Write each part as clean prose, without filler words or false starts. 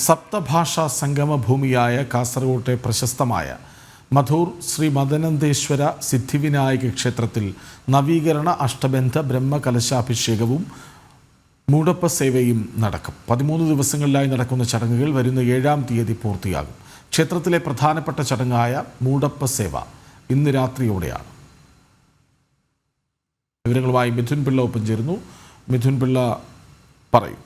സപ്തഭാഷാ സംഗമഭൂമിയായ കാസർഗോട്ടെ പ്രശസ്തമായ മധൂർ ശ്രീ മദനന്തേശ്വര സിദ്ധിവിനായക ക്ഷേത്രത്തിൽ നവീകരണ അഷ്ടബന്ധ ബ്രഹ്മകലശാഭിഷേകവും മൂടപ്പ സേവയും നടക്കും. 13 ദിവസങ്ങളിലായി നടക്കുന്ന ചടങ്ങുകൾ വരുന്ന 7-ാം തീയതി പൂർത്തിയാകും. ക്ഷേത്രത്തിലെ പ്രധാനപ്പെട്ട ചടങ്ങായ മൂടപ്പ സേവ ഇന്ന് രാത്രിയോടെയാണ്. വിവരങ്ങളുമായി മിഥുൻ പിള്ള ഒപ്പം ചേരുന്നു. മിഥുൻ പിള്ള പറയും.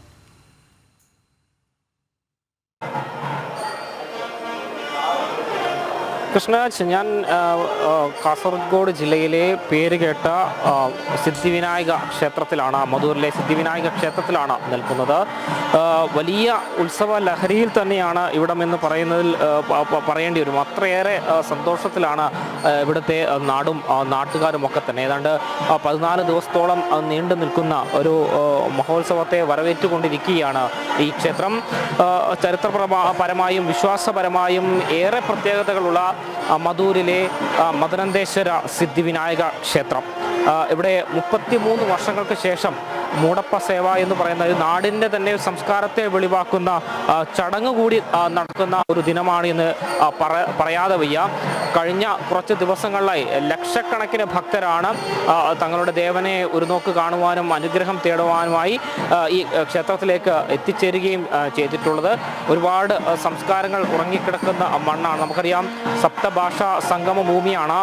കൃഷ്ണരാജ്, ഞാൻ കാസർഗോഡ് ജില്ലയിലെ പേരുകേട്ട സിദ്ധിവിനായക ക്ഷേത്രത്തിലാണ്, മധൂരിലെ സിദ്ധിവിനായക ക്ഷേത്രത്തിലാണ് നിൽക്കുന്നത്. വലിയ ഉത്സവ ലഹരിയിൽ തന്നെയാണ് ഇവിടം എന്ന് പറയേണ്ടി വരും. അത്രയേറെ സന്തോഷത്തിലാണ് ഇവിടുത്തെ നാടും നാട്ടുകാരും ഒക്കെ തന്നെ. ഏതാണ്ട് 14 ദിവസത്തോളം നീണ്ടു നിൽക്കുന്ന ഒരു മഹോത്സവത്തെ വരവേറ്റുകൊണ്ടിരിക്കുകയാണ് ഈ ക്ഷേത്രം. ചരിത്രപരമായും വിശ്വാസപരമായും ഏറെ പ്രത്യേകതകളുള്ള മധൂരിലെ മദനന്തേശ്വര സിദ്ധിവിനായക ക്ഷേത്രം. ഇവിടെ 33 വർഷങ്ങൾക്ക് ശേഷം മൂടപ്പ സേവ എന്ന് പറയുന്ന ഒരു നാടിൻ്റെ തന്നെ സംസ്കാരത്തെ വെളിവാക്കുന്ന ചടങ്ങ് കൂടി നടക്കുന്ന ഒരു ദിനമാണ് എന്ന് പറയാതെ വയ്യ. കഴിഞ്ഞ കുറച്ച് ദിവസങ്ങളിലായി ലക്ഷക്കണക്കിന് ഭക്തരാണ് തങ്ങളുടെ ദേവനെ ഒരു നോക്ക് കാണുവാനും അനുഗ്രഹം തേടുവാനുമായി ഈ ക്ഷേത്രത്തിലേക്ക് എത്തിച്ചേരുകയും ചെയ്തിട്ടുള്ളത്. ഒരുപാട് സംസ്കാരങ്ങൾ ഉറങ്ങിക്കിടക്കുന്ന മണ്ണാണ്. നമുക്കറിയാം, സപ്തഭാഷാ സംഗമ ഭൂമിയാണ്.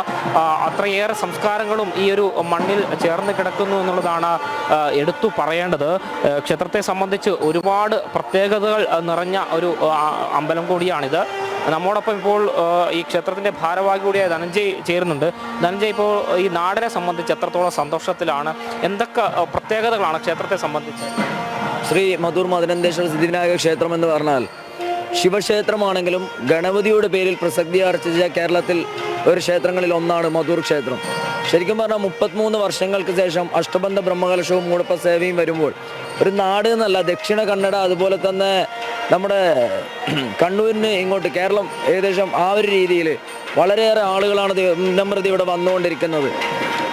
അത്രയേറെ സംസ്കാരങ്ങളും ഈ ഒരു മണ്ണിൽ ചേർന്ന് കിടക്കുന്നു എന്നുള്ളതാണ് എടുത്തു പറയേണ്ടത്. ക്ഷേത്രത്തെ സംബന്ധിച്ച് ഒരുപാട് പ്രത്യേകതകൾ നിറഞ്ഞ ഒരു അമ്പലം കൂടിയാണിത്. നമ്മോടൊപ്പം ഇപ്പോൾ ഈ ക്ഷേത്രത്തിൻ്റെ ഭാരവാഹി കൂടിയായ ധനഞ്ജയ് ചേരുന്നുണ്ട്. ധനഞ്ജയ്, ഇപ്പോൾ ഈ നാടിനെ സംബന്ധിച്ച് എത്രത്തോളം സന്തോഷത്തിലാണ്? എന്തൊക്കെ പ്രത്യേകതകളാണ് ക്ഷേത്രത്തെ സംബന്ധിച്ച്? ശ്രീ മധൂർ മദനന്തേശ്വര സിദ്ധിവിനായക ക്ഷേത്രം എന്ന് പറഞ്ഞാൽ ശിവക്ഷേത്രമാണെങ്കിലും ഗണപതിയുടെ പേരിൽ പ്രസക്തി ആർജിച്ച കേരളത്തിൽ ഒരു ക്ഷേത്രങ്ങളിൽ ഒന്നാണ് മധൂർ ക്ഷേത്രം. ശരിക്കും പറഞ്ഞാൽ 33 വർഷങ്ങൾക്ക് ശേഷം അഷ്ടബന്ധ ബ്രഹ്മകലശവും മൂടപ്പ സേവയും വരുമ്പോൾ ഒരു നാട് എന്നല്ല, ദക്ഷിണ കന്നഡ, അതുപോലെ തന്നെ നമ്മുടെ കണ്ണൂരിന് ഇങ്ങോട്ട് കേരളം ഏകദേശം ആ ഒരു രീതിയിൽ വളരെയേറെ ആളുകളാണ് ദിനംപ്രതി ഇവിടെ വന്നുകൊണ്ടിരിക്കുന്നത്.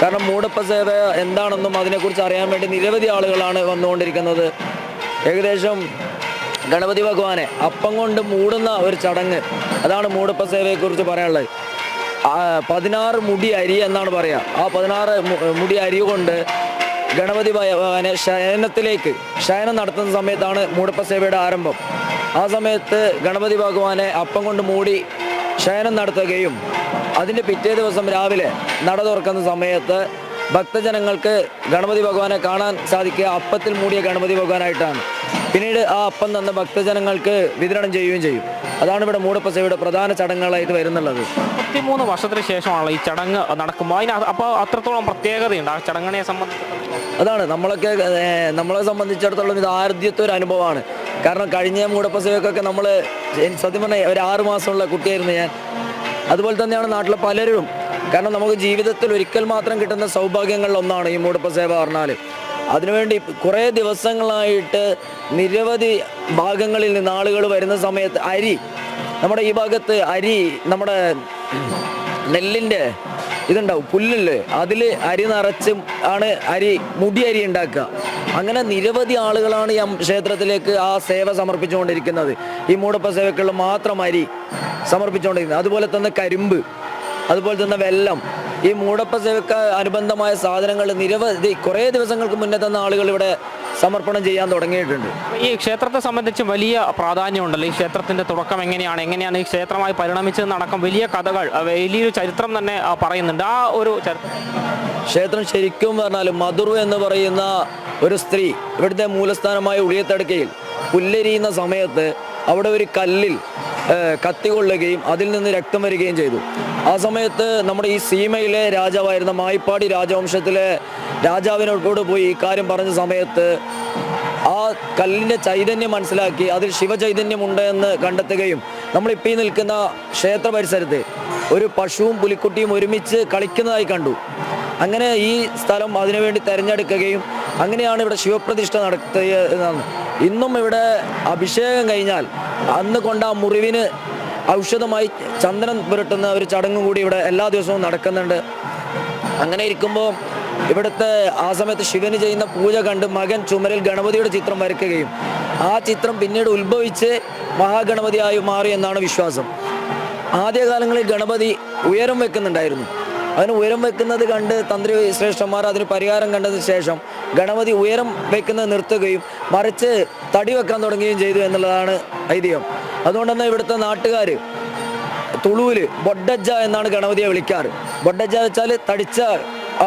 കാരണം മൂടപ്പ സേവ എന്താണെന്നും അതിനെക്കുറിച്ച് അറിയാൻ വേണ്ടി നിരവധി ആളുകളാണ് വന്നുകൊണ്ടിരിക്കുന്നത്. ഏകദേശം ഗണപതി ഭഗവാനെ അപ്പം കൊണ്ട് മൂടുന്ന ഒരു ചടങ്ങ്, അതാണ് മൂടപ്പ സേവയെക്കുറിച്ച് പറയാനുള്ളത്. 16 മുടി അരി എന്നാണ് പറയുക. ആ 16 മുടി അരി കൊണ്ട് ഗണപതി ഭഗവാനെ ശയനം നടത്തുന്ന സമയത്താണ് മൂടപ്പ സേവയുടെ ആരംഭം. ആ സമയത്ത് ഗണപതി ഭഗവാനെ അപ്പം കൊണ്ട് മൂടി ശയനം നടത്തുകയും അതിൻ്റെ പിറ്റേ ദിവസം രാവിലെ നട തുറക്കുന്ന സമയത്ത് ഭക്തജനങ്ങൾക്ക് ഗണപതി ഭഗവാനെ കാണാൻ സാധിക്കുക അപ്പത്തിൽ മൂടിയ ഗണപതി ഭഗവാനായിട്ടാണ്. പിന്നീട് ആ അപ്പം തന്ന ഭക്തജനങ്ങൾക്ക് വിതരണം ചെയ്യുകയും ചെയ്യും. അതാണ് ഇവിടെ മൂടപ്പ സേവയുടെ പ്രധാന ചടങ്ങുകളായിട്ട് വരുന്നുള്ളത്. 33 വർഷത്തിന് ശേഷമാണല്ലോ ഈ ചടങ്ങ് നടക്കുമ്പോൾ. അപ്പോൾ അത്രത്തോളം പ്രത്യേകതയുണ്ട് ആ ചടങ്ങിനെ സംബന്ധിച്ച്. അതാണ് നമ്മളെ സംബന്ധിച്ചിടത്തോളം ഇത് ആദ്യത്തെ ഒരു അനുഭവമാണ്. കാരണം കഴിഞ്ഞ മൂടപ്പ സേവക്കൊക്കെ നമ്മൾ സത്യം പറഞ്ഞാൽ ഒരു 6 മാസമുള്ള കുട്ടിയായിരുന്നു ഞാൻ. അതുപോലെ തന്നെയാണ് നാട്ടിലെ പലരും. കാരണം നമുക്ക് ജീവിതത്തിൽ ഒരിക്കൽ മാത്രം കിട്ടുന്ന സൗഭാഗ്യങ്ങളിൽ ഒന്നാണ് ഈ മൂടപ്പ സേവ പറഞ്ഞാൽ. അതിനുവേണ്ടി കുറേ ദിവസങ്ങളായിട്ട് നിരവധി ഭാഗങ്ങളിൽ നിന്ന് ആളുകൾ വരുന്ന സമയത്ത് അരി, നമ്മുടെ ഈ ഭാഗത്ത് അരി, നമ്മുടെ നെല്ലിൻ്റെ ഇതുണ്ടാവും, പുല്ലില്ലേ, അതിൽ അരി നിറച്ചും ആണ് മുടി അരി ഉണ്ടാക്കുക. അങ്ങനെ നിരവധി ആളുകളാണ് ഈ ക്ഷേത്രത്തിലേക്ക് ആ സേവ സമർപ്പിച്ചുകൊണ്ടിരിക്കുന്നത്. ഈ മൂടപ്പ സേവക്കുള്ള മാത്രം അരി സമർപ്പിച്ചുകൊണ്ടിരിക്കുന്നത്. അതുപോലെ തന്നെ കരിമ്പ്, അതുപോലെ തന്നെ വെള്ളം, ഈ മൂടപ്പ സേവക്ക് അനുബന്ധമായ സാധനങ്ങൾ നിരവധി കുറേ ദിവസങ്ങൾക്ക് മുന്നേ തന്നെ ആളുകൾ ഇവിടെ സമർപ്പണം ചെയ്യാൻ തുടങ്ങിയിട്ടുണ്ട്. ഈ ക്ഷേത്രത്തെ സംബന്ധിച്ച് വലിയ പ്രാധാന്യമുണ്ടല്ലോ. ഈ ക്ഷേത്രത്തിൻ്റെ തുടക്കം എങ്ങനെയാണ് ഈ ക്ഷേത്രമായി പരിണമിച്ചതെന്നടക്കം വലിയ കഥകൾ, വലിയൊരു ചരിത്രം തന്നെ പറയുന്നുണ്ട്. ആ ഒരു ക്ഷേത്രം ശരിക്കും പറഞ്ഞാൽ മധുർ എന്ന് പറയുന്ന ഒരു സ്ത്രീ ഇവിടുത്തെ മൂലസ്ഥാനമായ ഉളിയത്തടുക്കയിൽ പുല്ലരിയുന്ന സമയത്ത് അവിടെ ഒരു കല്ലിൽ കത്തി കൊള്ളുകയും അതിൽ നിന്ന് രക്തം വരികയും ചെയ്തു. ആ സമയത്ത് നമ്മുടെ ഈ സീമയിലെ രാജാവായിരുന്ന മായിപ്പാടി രാജവംശത്തിലെ രാജാവിനോട് പോയി ഈ കാര്യം പറഞ്ഞ സമയത്ത് ആ കല്ലിൻ്റെ ചൈതന്യം മനസ്സിലാക്കി അതിൽ ശിവചൈതന്യമുണ്ട് എന്ന് കണ്ടെത്തുകയും നമ്മളിപ്പോൾ ഈ നിൽക്കുന്ന ക്ഷേത്ര പരിസരത്ത് ഒരു പശുവും പുലിക്കുട്ടിയും ഒരുമിച്ച് കളിക്കുന്നതായി കണ്ടു. അങ്ങനെ ഈ സ്ഥലം അതിനുവേണ്ടി തിരഞ്ഞെടുക്കുകയും അങ്ങനെയാണ് ഇവിടെ ശിവപ്രതിഷ്ഠ നടത്തുകയെന്നാണ്. ഇന്നും ഇവിടെ അഭിഷേകം കഴിഞ്ഞാൽ അന്ന് കൊണ്ട് ആ മുറിവിന് ഔഷധമായി ചന്ദനം പുരട്ടുന്ന ഒരു ചടങ്ങ് കൂടി ഇവിടെ എല്ലാ ദിവസവും നടക്കുന്നുണ്ട്. അങ്ങനെ ഇരിക്കുമ്പോൾ ഇവിടുത്തെ ആ സമയത്ത് ശിവന് ചെയ്യുന്ന പൂജ കണ്ട് മകൻ ചുമരിൽ ഗണപതിയുടെ ചിത്രം വരയ്ക്കുകയും ആ ചിത്രം പിന്നീട് ഉത്ഭവിച്ച് മഹാഗണപതിയായി മാറി എന്നാണ് വിശ്വാസം. ആദ്യകാലങ്ങളിൽ ഗണപതി ഉയരം വെക്കുന്നുണ്ടായിരുന്നു. അതിന് ഉയരം വെക്കുന്നത് കണ്ട് തന്ത്രി ശ്രേഷ്ഠന്മാർ അതിന് പരിഹാരം കണ്ടതിന് ശേഷം ഗണപതി ഉയരം വെക്കുന്നത് നിർത്തുകയും മറിച്ച് തടി വെക്കാൻ തുടങ്ങുകയും ചെയ്തു എന്നുള്ളതാണ് ഐതിഹ്യം. അതുകൊണ്ട് തന്നെ ഇവിടുത്തെ നാട്ടുകാർ തുളുവിൽ ബൊഡ്ഡജ്ജ എന്നാണ് ഗണപതിയെ വിളിക്കാറ്. ബൊഡ്ഡജ്ജ വെച്ചാൽ തടിച്ച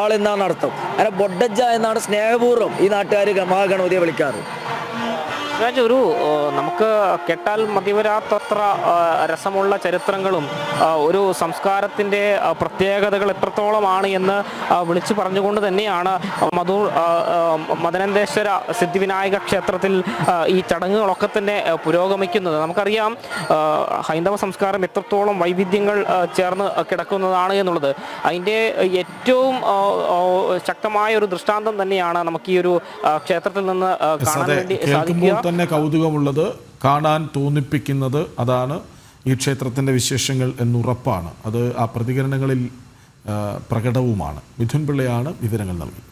ആളെന്നാണ് അർത്ഥം. അങ്ങനെ ബൊഡ്ഡജ്ജ എന്നാണ് സ്നേഹപൂർവ്വം ഈ നാട്ടുകാർ മഹാഗണപതിയെ വിളിക്കാറ്. ഒരു നമുക്ക് കേട്ടാൽ മതിവരാത്തത്ര രസമുള്ള ചരിത്രങ്ങളും ഒരു സംസ്കാരത്തിൻ്റെ പ്രത്യേകതകൾ എത്രത്തോളമാണ് എന്ന് വിളിച്ചു പറഞ്ഞുകൊണ്ട് തന്നെയാണ് മധൂർ മദനന്തേശ്വര സിദ്ധിവിനായക ക്ഷേത്രത്തിൽ ഈ ചടങ്ങുകളൊക്കെ തന്നെ പുരോഗമിക്കുന്നത്. നമുക്കറിയാം ഹൈന്ദവ സംസ്കാരം എത്രത്തോളം വൈവിധ്യങ്ങൾ ചേർന്ന് കിടക്കുന്നതാണ് എന്നുള്ളത്. അതിൻ്റെ ഏറ്റവും ശക്തമായ ഒരു ദൃഷ്ടാന്തം തന്നെയാണ് നമുക്ക് ഈ ഒരു ക്ഷേത്രത്തിൽ നിന്ന് കാണാൻ വേണ്ടി സാധിക്കുക. തന്നെ കൗതുകമുള്ളത്, കാണാൻ തോന്നിപ്പിക്കുന്നത് അതാണ് ഈ ക്ഷേത്രത്തിൻ്റെ വിശേഷങ്ങൾ എന്നുറപ്പാണ്. അത് ആ പ്രതികരണങ്ങളിൽ പ്രകടവുമാണ്. മിഥുൻ പിള്ളയാണ് വിവരങ്ങൾ നൽകി.